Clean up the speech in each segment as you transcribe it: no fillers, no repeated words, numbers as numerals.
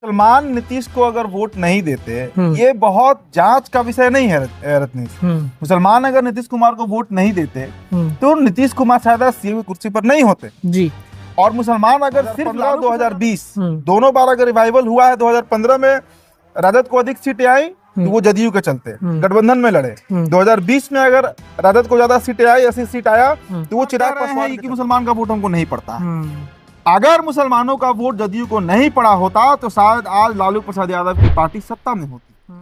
मुसलमान नीतीश को अगर वोट नहीं देते, ये बहुत जांच का विषय नहीं है रत्नेश। मुसलमान अगर नीतीश कुमार को वोट नहीं देते तो नीतीश कुमार शायद सीएम की कुर्सी पर नहीं होते जी। और मुसलमान अगर सिर्फ 2020 दोनों बार अगर रिवाइवल हुआ है, 2015 में राजद को अधिक सीटें आई तो वो जदयू के चलते गठबंधन में लड़े। 2020 में अगर राजद को ज्यादा सीटें आई, 80 सीट आया तो वो चिराग पासवान की मुसलमान का वोट हमको नहीं पड़ता। अगर मुसलमानों का वोट जदयू को नहीं पड़ा होता तो शायद आज लालू प्रसाद यादव की पार्टी सत्ता में होती।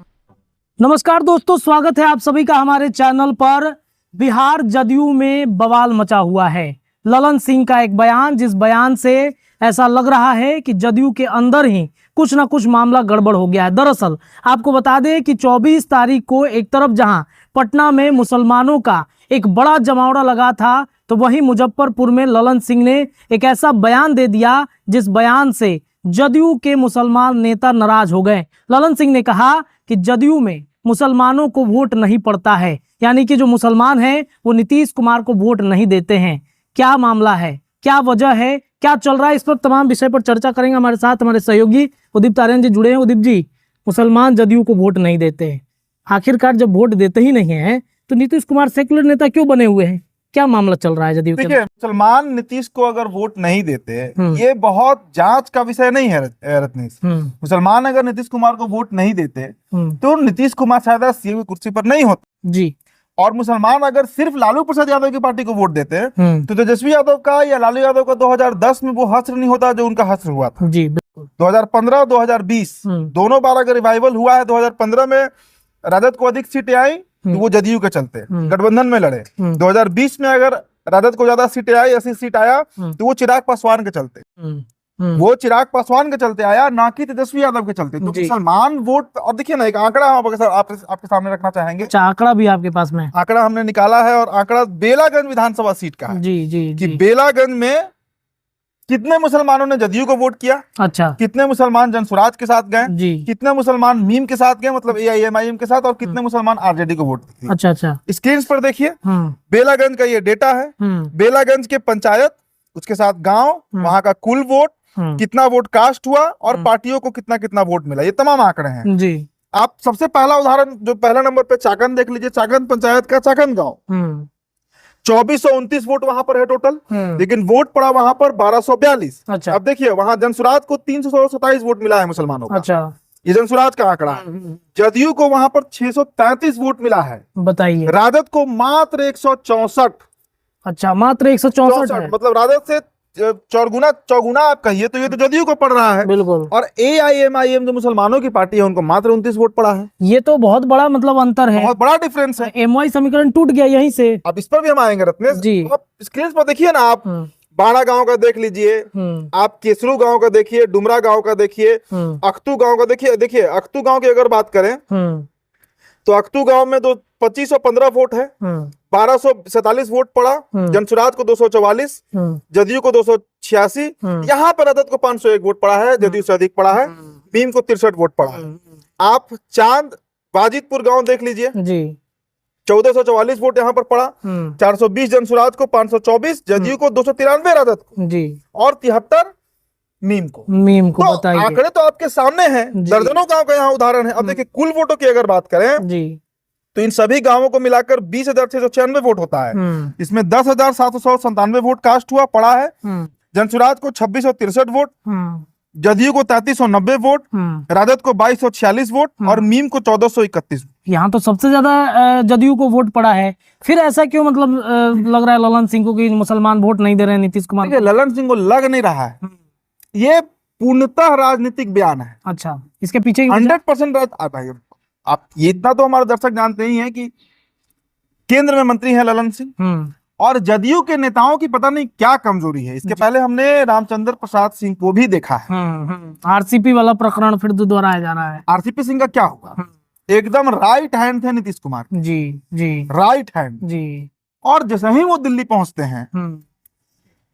नमस्कार दोस्तों, स्वागत है आप सभी का हमारे चैनल पर। बिहार जदयू में बवाल मचा हुआ है। ललन सिंह का एक बयान, जिस बयान से ऐसा लग रहा है कि जदयू के अंदर ही कुछ ना कुछ मामला गड़बड़ हो गया है। दरअसल आपको बता दें कि 24 तारीख को एक तरफ जहां पटना में मुसलमानों का एक बड़ा जमावड़ा लगा था, तो वहीं मुजफ्फरपुर में ललन सिंह ने एक ऐसा बयान दे दिया जिस बयान से जदयू के मुसलमान नेता नाराज हो गए। ललन सिंह ने कहा कि जदयू में मुसलमानों को वोट नहीं पड़ता है, यानी कि जो मुसलमान हैं वो नीतीश कुमार को वोट नहीं देते हैं। क्या मामला है, क्या वजह है, क्या चल रहा है, इस पर तमाम विषय पर चर्चा करेंगे। हमारे साथ हमारे सहयोगी उदित तारियन जी जुड़े हैं। उदित जी, मुसलमान जदयू को वोट नहीं देते, आखिरकार जब वोट देते ही नहीं है तो नीतीश कुमार सेकुलर नेता क्यों बने हुए हैं? क्या मामला चल रहा है जदयू के? देखिए, मुसलमान नीतीश को अगर वोट नहीं देते, ये बहुत जांच का विषय नहीं है रत्नेश। मुसलमान अगर नीतीश कुमार को वोट नहीं देते तो नीतीश कुमार शायद सीएम की कुर्सी पर नहीं होते जी। और मुसलमान अगर सिर्फ लालू प्रसाद यादव की पार्टी को वोट देते तो तेजस्वी यादव का या लालू यादव का 2010 में वो हश्र नहीं होता जो उनका हश्र हुआ था जी। 2015 2020 दोनों बार अगर रिवाइवल हुआ है, 2015 में राजद को अधिक सीटें आई तो वो जदयू के चलते गठबंधन में लड़े। 2020 में अगर राजद को ज्यादा सीटें आई, 80 सीट आया तो वो चिराग पासवान के चलते वो चिराग पासवान के चलते आया, ना कि तेजस्वी यादव के चलते। तो मुसलमान वोट, और देखिए ना, एक आंकड़ा हम आपके सामने रखना चाहेंगे। आंकड़ा भी आपके पास में? आंकड़ा हमने निकाला है, और आंकड़ा बेलागंज विधानसभा सीट का है जी। कि बेलागंज में कितने मुसलमानों ने जदयू को वोट किया, अच्छा, कितने मुसलमान जनसुराज के साथ गए, कितने मुसलमान मीम के साथ गए, मतलब AIMIM के साथ, और कितने मुसलमान RJD को वोट दिए। अच्छा। स्क्रीन पर देखिए, बेलागंज का ये डेटा है। बेलागंज के पंचायत, उसके साथ गांव, वहां का कुल वोट, कितना वोट कास्ट हुआ, और पार्टियों को कितना कितना वोट मिला, ये तमाम आंकड़े हैं जी। आप सबसे पहला उदाहरण, जो पहला नंबर पे चाकन देख लीजिए। चाकन पंचायत का चाकन गांव, 2429 वोट वहां पर है टोटल, लेकिन वोट पड़ा वहां पर 1242। अच्छा। अब देखिए, वहां जनसुराज को 327 वोट मिला है मुसलमानों का। अच्छा, ये जनसुराज का आंकड़ा है। जदयू को वहां पर 633 वोट मिला है, बताइए। राजद को मात्र 164। अच्छा, मात्र 164, मतलब राजद से चौगुना आप कहिए तो ये तो जदयू को पड़ रहा है। बिल्कुल। और AIMIM जो मुसलमानों की पार्टी है, उनको मात्र 29 वोट पड़ा है। ये तो बहुत बड़ा मतलब अंतर है, बहुत बड़ा डिफरेंस है। MY समीकरण टूट गया यहीं से। अब इस पर भी हम आएंगे रत्नेश जी। आप स्क्रीन पर देखिए ना, आप बाड़ा गांव का देख लीजिए, आप केसरू गांव का देखिए, डुमरा गांव का देखिए, अख्तू गांव का देखिए। देखिए, अख्तू गांव की अगर बात करें तो अख्तू गांव में 2515 वोट है, 1247 वोट पड़ा। जनसुराज को 244, जदयू को 286, यहाँ पर राजद को 501 वोट पड़ा है, जदयू से अधिक पड़ा है। भीम को 63 वोट पड़ा है। आप चांद वाजिदपुर गांव देख लीजिए जी, 1444 वोट यहाँ पर पड़ा। 420 जनसुराज को, 524 जदयू को, 293 राजद को जी, और 73 मीम को। तो बताइए, आंकड़े तो आपके सामने हैं, दर्जनों गांव का यहाँ उदाहरण है। अब देखिए, कुल वोटों की अगर बात करें जी, तो इन सभी गांवों को मिलाकर 20,696 वोट होता है। इसमें 10,797 वोट कास्ट हुआ, पड़ा है। जनसुराज को 2663 वोट, जदयू को 3390 वोट, राजद को 2246 वोट, और मीम को 1431। यहाँ तो सबसे ज्यादा जदयू को वोट पड़ा है। फिर ऐसा क्यों, मतलब लग रहा है ललन सिंह को कि मुसलमान वोट नहीं दे रहे हैं नीतीश कुमार? ललन सिंह को लग नहीं रहा है, ये पूर्णतः राजनीतिक बयान है। अच्छा, इसके पीछे 100% आप ये इतना तो हमारे दर्शक जानते ही हैं कि केंद्र में मंत्री हैं ललन सिंह, और जदयू के नेताओं की पता नहीं क्या कमजोरी है। इसके पहले हमने रामचंद्र प्रसाद सिंह को भी देखा है। RCP वाला प्रकरण फिर दोहराया जा रहा है। RCP सिंह का क्या हुआ? एकदम राइट हैंड थे नीतीश कुमार जी जी, राइट हैंड जी। और जैसे ही वो दिल्ली पहुंचते हैं,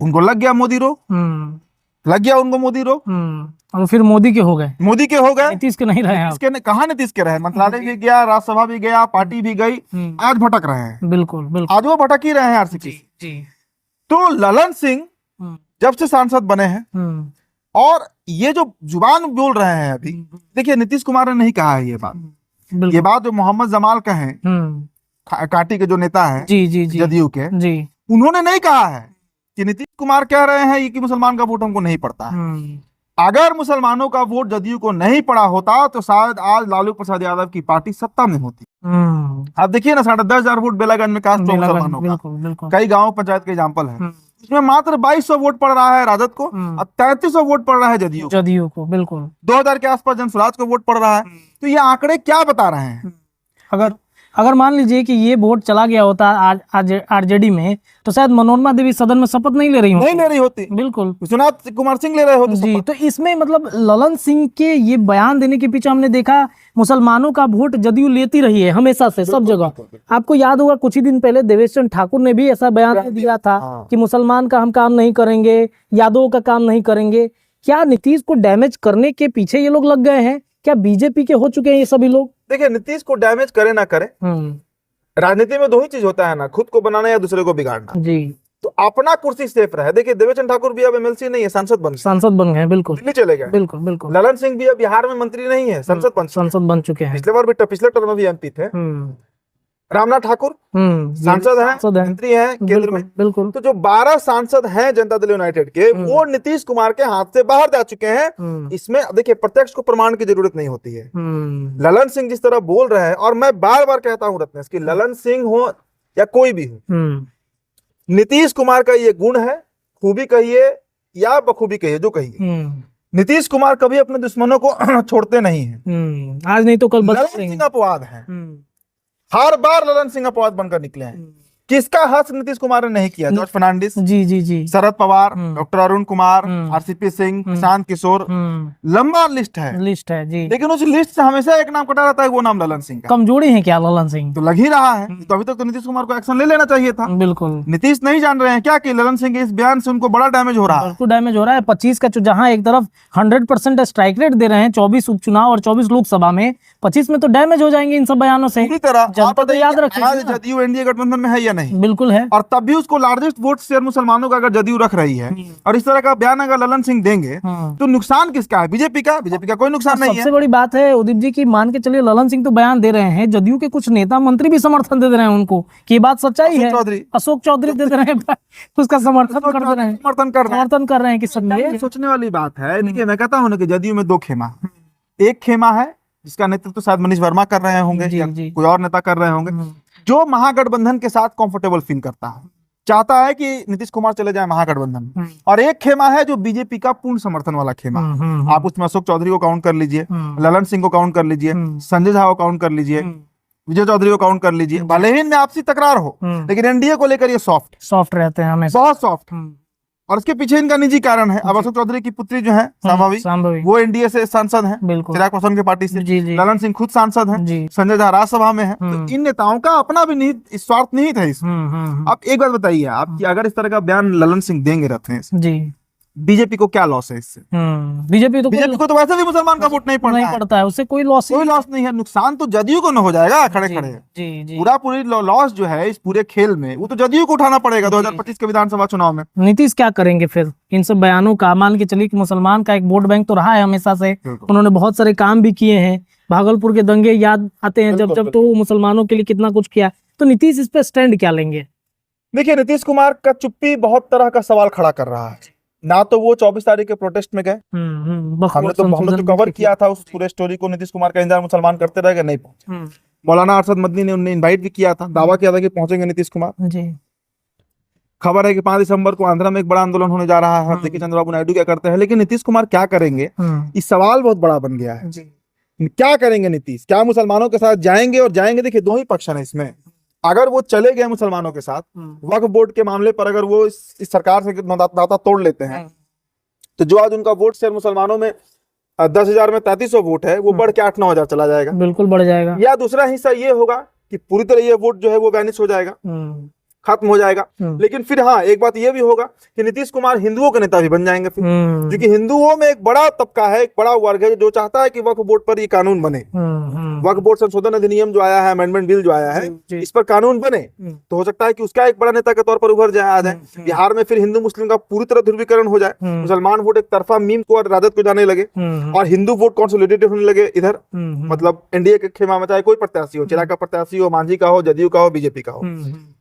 उनको लग गया मोदी रो, लग गया उनको मोदी रो, और फिर मोदी के हो गए, नीतीश के नहीं रहे। कहाँ नीतीश के रहे? मंत्रालय भी गया, राज्यसभा भी गया, पार्टी भी गई, आज भटक रहे हैं। बिल्कुल, आज वो भटक ही रहे हैं RCP जी। तो ललन सिंह जब से सांसद बने हैं और ये जो जुबान बोल रहे हैं अभी, देखिए नीतीश कुमार ने नहीं कहा है ये बात। ये बात जो मोहम्मद जमाल का है, काटी के जो नेता है जी जदयू के, उन्होंने नहीं कहा है कि नीतीश कुमार कह रहे हैं कि मुसलमान का वोट हमको नहीं पड़ता है। अगर मुसलमानों का वोट जदयू को नहीं पड़ा होता तो शायद आज लालू प्रसाद यादव की पार्टी सत्ता में होती। आप देखिए ना, 10,500 वोट बेलागंज में कास्ट मुसलमानों का, कई गांव पंचायत के एग्जाम्पल है, इसमें मात्र 2200 वोट पड़ रहा है राजद को और 3300 वोट पड़ रहा है जदयू को। बिल्कुल 2000 के आसपास जनसुराज को वोट पड़ रहा है। तो ये आंकड़े क्या बता रहे हैं? अगर मान लीजिए कि ये वोट चला गया होता आरजेडी में, तो शायद मनोरमा देवी सदन में शपथ नहीं ले रही होती। बिल्कुल विश्वनाथ कुमार सिंह ले रहे होते जी। तो इसमें मतलब ललन सिंह के ये बयान देने के पीछे हमने देखा मुसलमानों का वोट जदयू लेती रही है हमेशा से, सब जगह। आपको याद होगा कुछ ही दिन पहले देवेश चंद्र ठाकुर ने भी ऐसा बयान दिया था कि मुसलमान का हम काम नहीं करेंगे, यादवों का काम नहीं करेंगे। क्या नीतीश को डैमेज करने के पीछे ये लोग लग गए हैं? क्या बीजेपी के हो चुके हैं ये सभी लोग? देखिए, नीतीश को डैमेज करे ना करे, राजनीति में दो ही चीज होता है ना, खुद को बनाना या दूसरे को बिगाड़ना जी। तो अपना कुर्सी सेफ रहे। देखिए देवेश चंद्र ठाकुर भी अब एमएलसी नहीं है, सांसद बन गए। बिल्कुल दिल्ली चले गए। बिल्कुल ललन सिंह भी अब बिहार में मंत्री नहीं है, सांसद बन चुके हैं। पिछले टर्म में भी एमपी थे। रामनाथ ठाकुर सांसद हैं, मंत्री हैं केंद्र में। बिल्कुल। तो जो 12 सांसद हैं जनता दल यूनाइटेड के, वो नीतीश कुमार के हाथ से बाहर जा चुके हैं। इसमें देखिए प्रत्यक्ष को प्रमाण की जरूरत नहीं होती है। ललन सिंह जिस तरह बोल रहे हैं, और मैं बार बार कहता हूं रत्नेश कि ललन सिंह हो या कोई भी हो, नीतीश कुमार का ये गुण है, खूबी कहिए या बखूबी कहिए, जो कहिए, नीतीश कुमार कभी अपने दुश्मनों को छोड़ते नहीं है। आज नहीं तो कल ललन सिंह अपवाद है, हर बार ललन सिंह अपवाद बनकर निकले हैं। किसका हस्त नीतीश कुमार ने नहीं किया? जॉर्ज फर्नांडिस जी, शरद पवार, डॉक्टर अरुण कुमार, आरसीपी सिंह, प्रशांत किशोर, लंबा लिस्ट है जी। लेकिन उस लिस्ट से हमेशा एक नाम कटा रहता है, वो नाम ललन सिंह का। कमजोरी है क्या ललन सिंह? तो लग ही रहा है। तो अभी तक तो नीतीश कुमार को एक्शन ले लेना चाहिए था। बिल्कुल। नीतीश नहीं जान रहे हैं क्या कि ललन सिंह के इस बयान से उनको बड़ा डैमेज हो रहा है। 25 का जहां एक तरफ 100% स्ट्राइक रेट दे रहे हैं 24 उपचुनाव और 24 लोकसभा में, 25 में तो डैमेज हो जाएंगे इन सब बयानों से। पूरी तरह तो याद रखिए, जदयू एनडीए गठबंधन में है या नहीं? बिल्कुल है। और तब भी उसको लार्जेस्ट वोट शेयर मुसलमानों का अगर जदयू रख रही है और इस तरह का बयान अगर ललन सिंह देंगे तो नुकसान किसका है? बीजेपी का कोई नुकसान नहीं है। सबसे बड़ी बात है उदीप जी की, मान के चलिए ललन सिंह तो बयान दे रहे हैं, जदयू के कुछ नेता मंत्री भी समर्थन दे रहे हैं उनको, कि बात सच्चाई है। अशोक चौधरी दे रहे हैं, उसका समर्थन कर रहे हैं कि सब सोचने वाली बात है। देखिए मैं कहता हूँ कि जदयू में दो खेमा, एक खेमा है जिसका नेतृत्व शायद मनीष वर्मा कर रहे होंगे या कोई और नेता कर रहे होंगे, जो महागठबंधन के साथ कंफर्टेबल फील करता है, चाहता है कि नीतीश कुमार चले जाए महागठबंधन में। और एक खेमा है जो बीजेपी का पूर्ण समर्थन वाला खेमा। आप उसमें अशोक चौधरी को काउंट कर लीजिए, ललन सिंह को काउंट कर लीजिए, संजय झा को काउंट कर लीजिए, विजय चौधरी को काउंट कर लीजिए। भले ही इनमें आपसी तकरार हो, लेकिन एनडीए को लेकर ये सॉफ्ट रहते हैं हमेशा, बहुत सॉफ्ट। और इसके पीछे इनका निजी कारण है। अब अशोक चौधरी की पुत्री जो है संभावी, वो एनडीए से सांसद हैं, चिराग पासवान की पार्टी से। ललन सिंह खुद सांसद हैं, संजय झा राज्यसभा में है। तो इन नेताओं का अपना भी निहित स्वार्थ निहित है इसमें। अब एक बात बताइए आप कि अगर इस तरह का बयान ललन सिंह देंगे जी, बीजेपी को क्या लॉस है इससे? बीजेपी को तो वैसे भी मुसलमान का वोट नहीं पड़ता है, उससे कोई लॉस नहीं है। नुकसान तो जदयू को न हो जाएगा खड़े पूरी लॉस जो है इस पूरे खेल में, वो तो जदयू को उठाना पड़ेगा 2025 के विधानसभा चुनाव में। नीतीश क्या करेंगे फिर इन सब बयानों का? मान के चलिए कि मुसलमान का एक वोट बैंक तो रहा है हमेशा से, उन्होंने बहुत सारे काम भी किए हैं। भागलपुर के दंगे याद आते हैं जब तो मुसलमानों के लिए कितना कुछ किया। तो नीतीश इस पे स्टैंड क्या लेंगे? देखिए नीतीश कुमार का चुप्पी बहुत तरह का सवाल खड़ा कर रहा है। ना तो वो 24 तारीख के प्रोटेस्ट में गए, हमने तो कवर किया था उस पूरे स्टोरी को। नीतीश कुमार का इंतजार मुसलमान करते रह गए, नहीं पहुंचे। मौलाना अरशद मदनी ने उन्हें इनवाइट भी किया था, दावा किया था कि पहुंचेंगे नीतीश कुमार जी। खबर है कि 5 दिसंबर को आंध्रा में एक बड़ा आंदोलन होने जा रहा है। देखिए चंद्रबाबू नायडू क्या करते हैं, लेकिन नीतीश कुमार क्या करेंगे, इस सवाल बहुत बड़ा बन गया है। क्या करेंगे नीतीश? क्या मुसलमानों के साथ जाएंगे? और जाएंगे, देखिए दो ही पक्ष है इसमें। अगर वो चले गए मुसलमानों के साथ वक्फ बोर्ड के मामले पर, अगर वो इस सरकार से नाता तोड़ लेते हैं, तो जो आज उनका वोट शेयर मुसलमानों में 10,000 में 3300 वोट है, वो बढ़ के 8-9 हजार चला जाएगा। बिल्कुल बढ़ जाएगा। या दूसरा हिस्सा ये होगा कि पूरी तरह ये वोट जो है वो वैनिश हो जाएगा, खत्म हो जाएगा। लेकिन फिर हाँ, एक बात ये भी होगा कि नीतीश कुमार हिंदुओं के नेता भी बन जाएंगे फिर, क्योंकि हिंदुओं में एक बड़ा तबका है, एक बड़ा वर्ग है जो चाहता है कि वक्फ बोर्ड पर ये कानून बने। वक्फ बोर्ड संशोधन अधिनियम जो आया है, अमेंडमेंट बिल जो आया है, इस पर कानून बने तो हो सकता है कि उसका एक बड़ा नेता के तौर पर उभर जाए। बिहार में फिर हिंदू मुस्लिम का पूरी तरह ध्रुवीकरण हो जाए, मुसलमान वोट एक तरफा मीम को और राजद को जाने लगे और हिंदू वोट कंसोलिडेटेड होने लगे इधर, मतलब एनडीए के खेमा में चाहे कोई प्रत्याशी हो, चिराग का प्रत्याशी हो, मांझी का हो, जदयू का हो, बीजेपी का हो।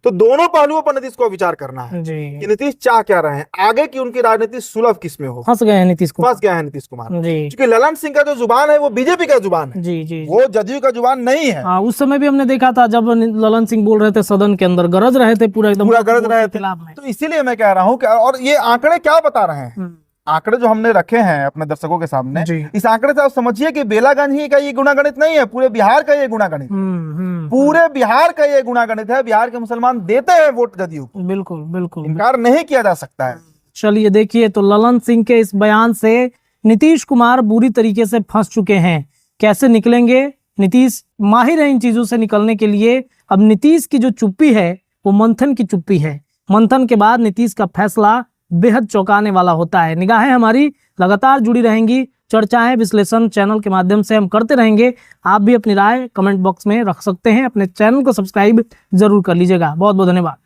तो दोनों पहलुओं पर नीतीश को विचार करना है कि नीतीश चाह क्या रहे हैं आगे की उनकी राजनीति सुलभ किस में हो। फंस गए हैं नीतीश कुमार, फंस गया है नीतीश कुमार, क्योंकि ललन सिंह का जो जुबान है वो बीजेपी का जुबान है, वो जदयू का जुबान नहीं है। हाँ, उस समय भी हमने देखा था जब ललन सिंह बोल रहे थे सदन के अंदर, गरज रहे थे पूरा एकदम, पूरा गरज रहे थे। तो इसीलिए मैं कह रहा हूँ कि और ये आंकड़े क्या बता रहे हैं, आंकड़े जो हमने रखे हैं अपने दर्शकों के सामने, इस आंकड़े से आप समझिए कि बेलागंज ही का ये गुणागणित नहीं है, पूरे बिहार का ये गुणागणित, पूरे बिहार का ये गुणागणित है। बिहार के मुसलमान देते हैं वोट जदयू को, बिल्कुल बिल्कुल, इनकार नहीं किया जा सकता है। चलिए देखिए, तो ललन सिंह के इस बयान से नीतीश कुमार बुरी तरीके से फंस चुके हैं। कैसे निकलेंगे? नीतीश माहिर है इन चीजों से निकलने के लिए। अब नीतीश की जो चुप्पी है वो मंथन की चुप्पी है। मंथन के बाद नीतीश का फैसला बेहद चौंकाने वाला होता है। निगाहें हमारी लगातार जुड़ी रहेंगी, चर्चाएं विश्लेषण चैनल के माध्यम से हम करते रहेंगे। आप भी अपनी राय कमेंट बॉक्स में रख सकते हैं। अपने चैनल को सब्सक्राइब जरूर कर लीजिएगा। बहुत बहुत धन्यवाद।